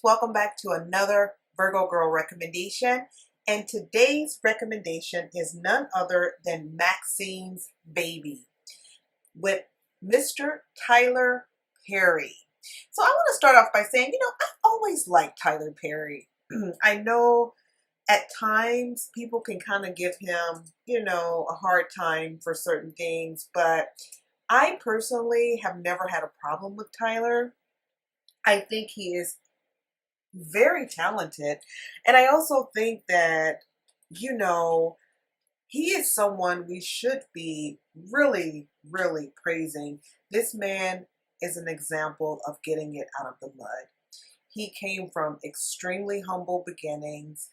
Welcome back to another Virgo Girl recommendation. And today's recommendation is none other than Maxine's Baby with Mr. Tyler Perry. So I want to start off by saying, I've always liked Tyler Perry. I know at times people can kind of give him, a hard time for certain things, but I personally have never had a problem with Tyler. I think he is very talented. And I also think that, he is someone we should be really, really praising. This man is an example of getting it out of the mud. He came from extremely humble beginnings.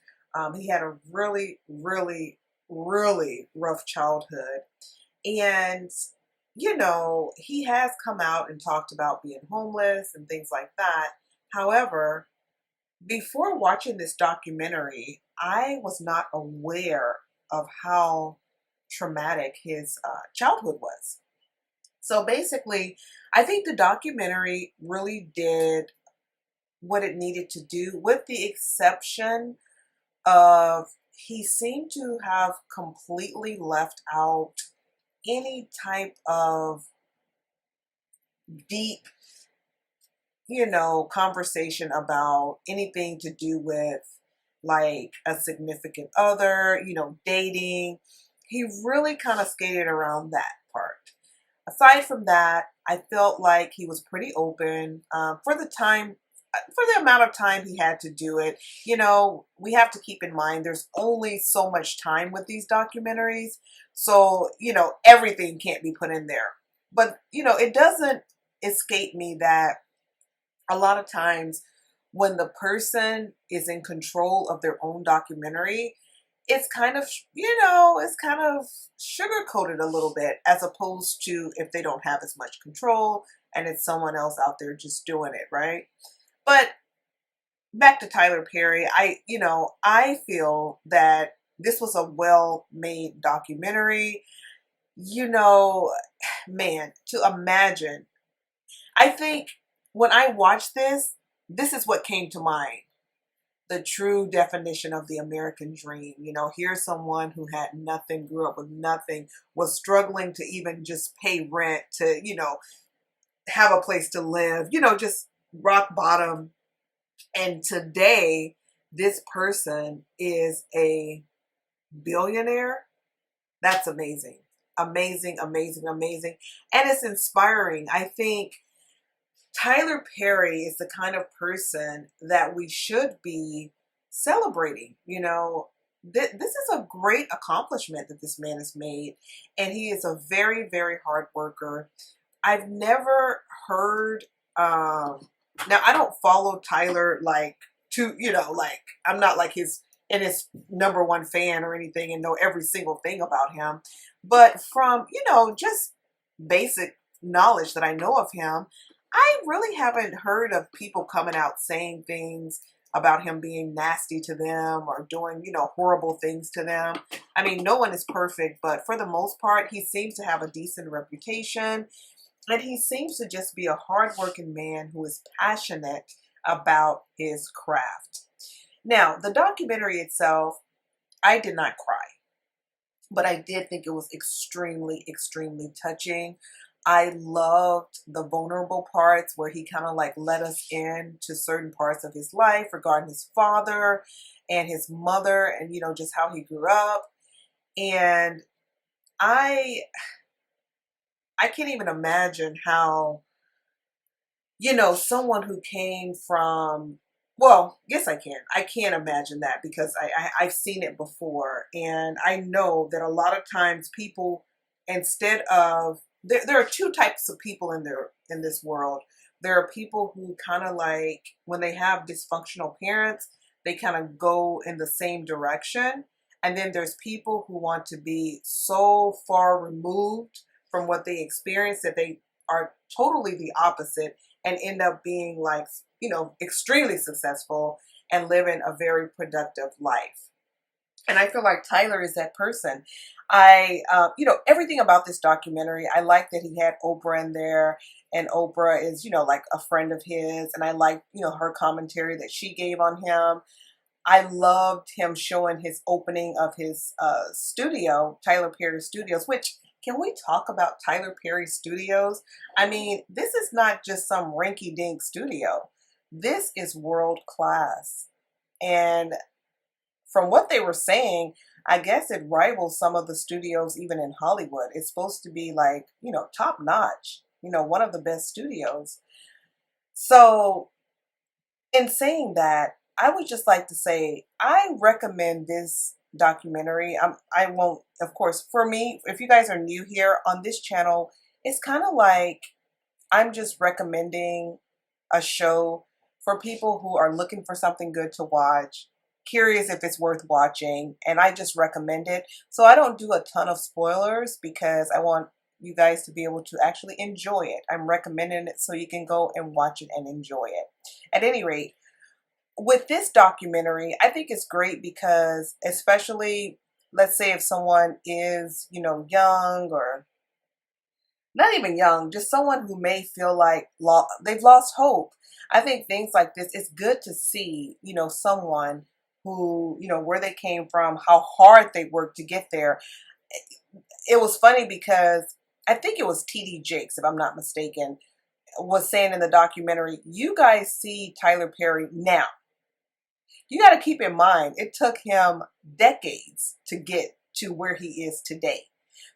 He had a really, really, really rough childhood. And, he has come out and talked about being homeless and things like that. However, before watching this documentary, I was not aware of how traumatic his childhood was. So basically, I think the documentary really did what it needed to do, with the exception of he seemed to have completely left out any type of deep conversation about anything to do with like a significant other, dating. He really kind of skated around that part. Aside from that, I felt like he was pretty open for the amount of time he had to do it. We have to keep in mind there's only so much time with these documentaries. So, everything can't be put in there. But, it doesn't escape me that a lot of times when the person is in control of their own documentary, it's kind of, it's kind of sugar coated a little bit, as opposed to if they don't have as much control and it's someone else out there just doing it, right? But back to Tyler Perry, I feel that this was a well-made documentary. Man, to imagine. I think when I watched this is what came to mind. The true definition of the American dream. Here's someone who had nothing, grew up with nothing, was struggling to even just pay rent, to, have a place to live, just rock bottom. And today, this person is a billionaire. That's amazing. Amazing, amazing, amazing. And it's inspiring. I think Tyler Perry is the kind of person that we should be celebrating. This is a great accomplishment that this man has made. And he is a very, very hard worker. I've never heard, now I don't follow Tyler I'm not like his number one fan or anything and know every single thing about him. But from, just basic knowledge that I know of him, I really haven't heard of people coming out saying things about him being nasty to them or doing, horrible things to them. I mean, no one is perfect, but for the most part, he seems to have a decent reputation. And he seems to just be a hardworking man who is passionate about his craft. Now, the documentary itself, I did not cry, but I did think it was extremely, extremely touching. I loved the vulnerable parts where he kind of like let us in to certain parts of his life regarding his father and his mother and, just how he grew up. And I can't even imagine how, someone who came from, well, yes, I can. I can't imagine that because I've seen it before. And I know that a lot of times people, instead of, there are two types of people in this world. There are people who kind of like, when they have dysfunctional parents, they kind of go in the same direction. And then there's people who want to be so far removed from what they experience that they are totally the opposite and end up being like, extremely successful and living a very productive life. And I feel like Tyler is that person. Everything about this documentary, I like that he had Oprah in there. and Oprah is, you know, like a friend of his, and I like, you know, her commentary that she gave on him. I loved him showing his opening of his studio, Tyler Perry Studios, which, can we talk about Tyler Perry Studios? I mean, this is not just some rinky-dink studio. This is world class. And from what they were saying, I guess it rivals some of the studios even in Hollywood. It's supposed to be like, you know, top notch, you know, one of the best studios. So in saying that, I would just like to say I recommend this documentary. I won't, of course, for me, if you guys are new here on this channel, it's kind of like I'm just recommending a show for people who are looking for something good to watch, curious if it's worth watching, and I just recommend it. So I don't do a ton of spoilers because I want you guys to be able to actually enjoy it. I'm recommending it so you can go and watch it and enjoy it. At any rate, with this documentary, I think it's great because, especially, let's say if someone is, you know, young, or not even young, just someone who may feel like they've lost hope. I think things like this, it's good to see, you know, someone who, you know, where they came from, how hard they worked to get there. It was funny because I think it was TD Jakes, if I'm not mistaken, was saying in the documentary, you guys see Tyler Perry now. You got to keep in mind, it took him decades to get to where he is today.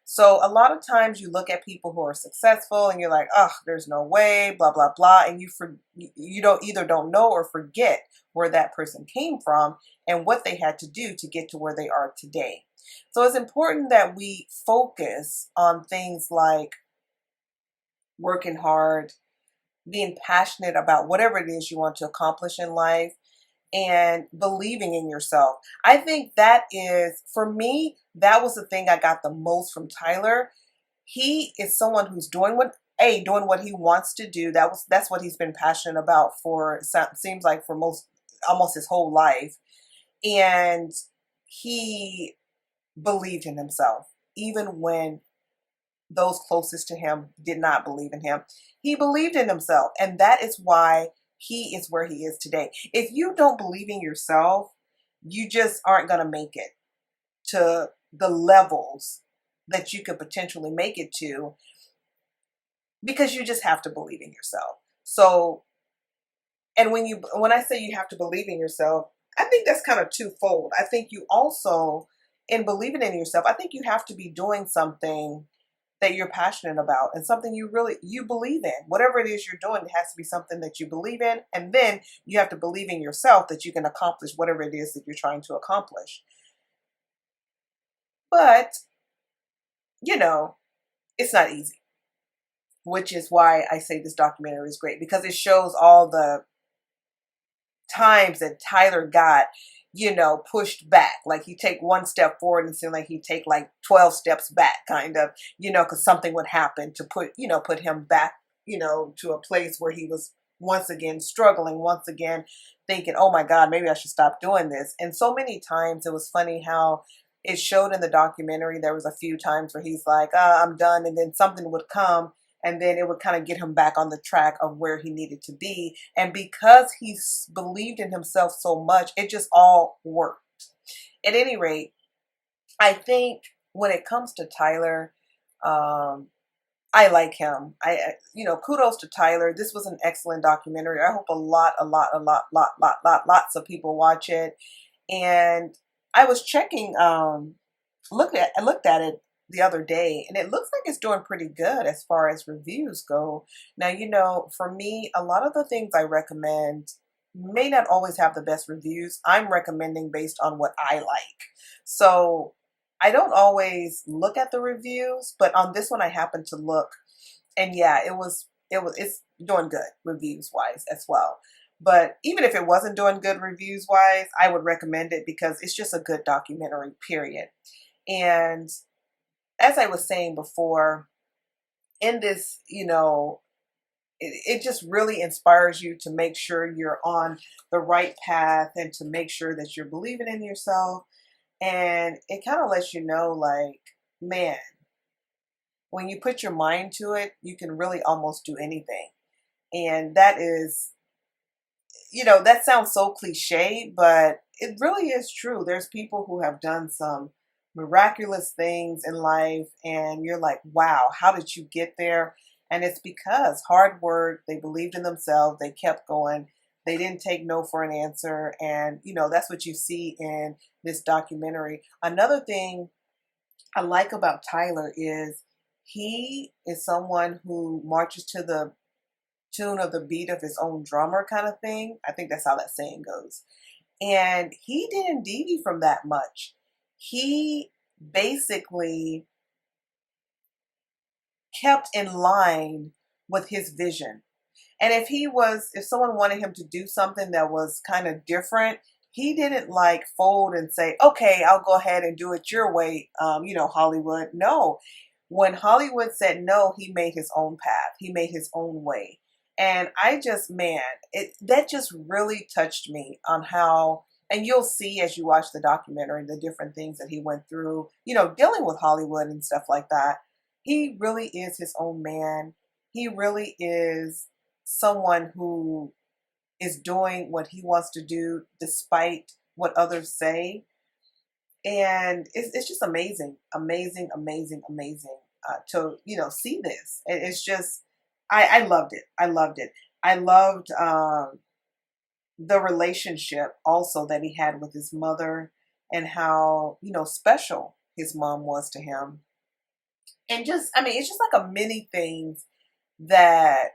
So a lot of times you look at people who are successful and you're like, oh, there's no way, blah, blah, blah. And you don't know or forget where that person came from and what they had to do to get to where they are today. So it's important that we focus on things like working hard, being passionate about whatever it is you want to accomplish in life, and believing in yourself. I think that is, for me, that was the thing I got the most from Tyler. He is someone who's doing what he wants to do. That's what he's been passionate about for, seems like, for almost his whole life. And he believed in himself, even when those closest to him did not believe in him. He believed in himself, and that is why he is where he is today. If you don't believe in yourself, you just aren't going to make it to the levels that you could potentially make it to, because you just have to believe in yourself. So, and when I say you have to believe in yourself, I think that's kind of twofold. I think you also, in believing in yourself, I think you have to be doing something that you're passionate about and something you believe in. Whatever it is you're doing, it has to be something that you believe in, and then you have to believe in yourself that you can accomplish whatever it is that you're trying to accomplish. But, you know, it's not easy, which is why I say this documentary is great, because it shows all the times that Tyler got, you know, pushed back. Like he'd take one step forward and seem like he'd take like 12 steps back, kind of, you know, because something would happen to put him back, you know, to a place where he was once again struggling, once again thinking, oh my God, maybe I should stop doing this. And so many times, it was funny how it showed in the documentary, there was a few times where he's like, I'm done. And then something would come, and then it would kind of get him back on the track of where he needed to be. And because he believed in himself so much, it just all worked. At any rate, I think when it comes to Tyler, I like him. Kudos to Tyler. This was an excellent documentary. I hope lots of people watch it. And I was checking, I looked at it the other day, and it looks like it's doing pretty good as far as reviews go. Now, you know, for me, a lot of the things I recommend may not always have the best reviews. I'm recommending based on what I like. So I don't always look at the reviews, but on this one I happened to look, and yeah, it's doing good reviews wise as well. But even if it wasn't doing good reviews wise, I would recommend it because it's just a good documentary, period. And as I was saying before, in this, you know, it just really inspires you to make sure you're on the right path and to make sure that you're believing in yourself. And it kind of lets you know, like, man, when you put your mind to it, you can really almost do anything. And that is, that sounds so cliche, but it really is true. There's people who have done some miraculous things in life, and you're like, wow, how did you get there? And it's because hard work, they believed in themselves, they kept going, they didn't take no for an answer. And, that's what you see in this documentary. Another thing I like about Tyler is he is someone who marches to the tune of the beat of his own drummer kind of thing. I think that's how that saying goes. And he didn't deviate from that much. He basically kept in line with his vision. And if someone wanted him to do something that was kind of different, he didn't like fold and say, okay, I'll go ahead and do it your way, Hollywood. No. When Hollywood said no, he made his own path. He made his own way. And that just really touched me on how, and you'll see as you watch the documentary, the different things that he went through, dealing with Hollywood and stuff like that. He really is his own man. He really is someone who is doing what he wants to do despite what others say. And it's just amazing, amazing, amazing, amazing to, see this. It's just, I loved it. I loved it. I loved the relationship also that he had with his mother and how, special his mom was to him. And it's just like a many things that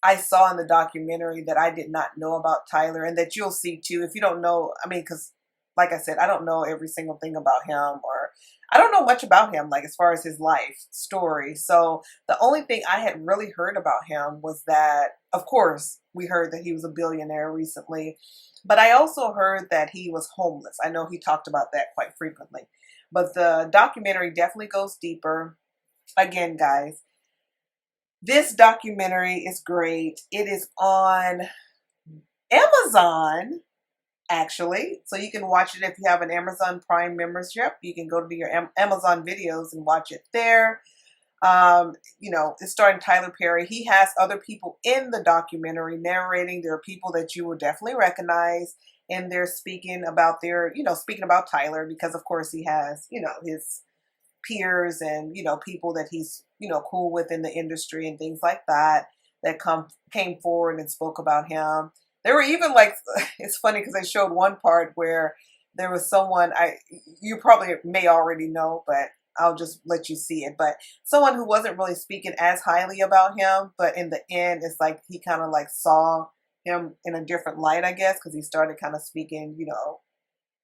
I saw in the documentary that I did not know about Tyler, and that you'll see too. If you don't know, because like I said, I don't know every single thing about him, or I don't know much about him, like as far as his life story. So the only thing I had really heard about him was that, of course, we heard that he was a billionaire recently, but I also heard that he was homeless. I know he talked about that quite frequently, but the documentary definitely goes deeper. Again, guys, this documentary is great. It is on Amazon, actually. So you can watch it if you have an Amazon Prime membership. You can go to your Amazon videos and watch it there. It's starring Tyler Perry. He has other people in the documentary narrating. There are people that you will definitely recognize, and they're speaking about Tyler, because of course he has, his peers and, people that he's, cool with in the industry and things like that came forward and spoke about him. There were even it's funny because they showed one part where there was someone you probably may already know, but I'll just let you see it. But someone who wasn't really speaking as highly about him, but in the end, it's like he kind of saw him in a different light, I guess, because he started kind of speaking,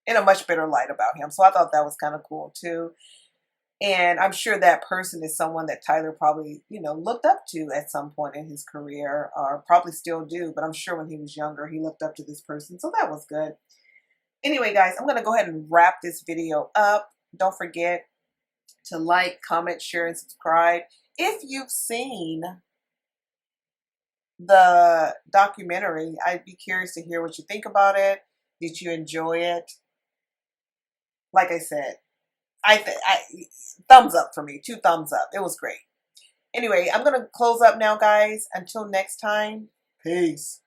in a much better light about him. So I thought that was kind of cool too. And I'm sure that person is someone that Tyler probably, looked up to at some point in his career, or probably still do. But I'm sure when he was younger, he looked up to this person. So that was good. Anyway, guys, I'm going to go ahead and wrap this video up. Don't forget to like, comment, share, and subscribe. If you've seen the documentary, I'd be curious to hear what you think about it. Did you enjoy it? Like I said, thumbs up for me. 2 thumbs up. It was great. Anyway, I'm going to close up now, guys. Until next time, peace.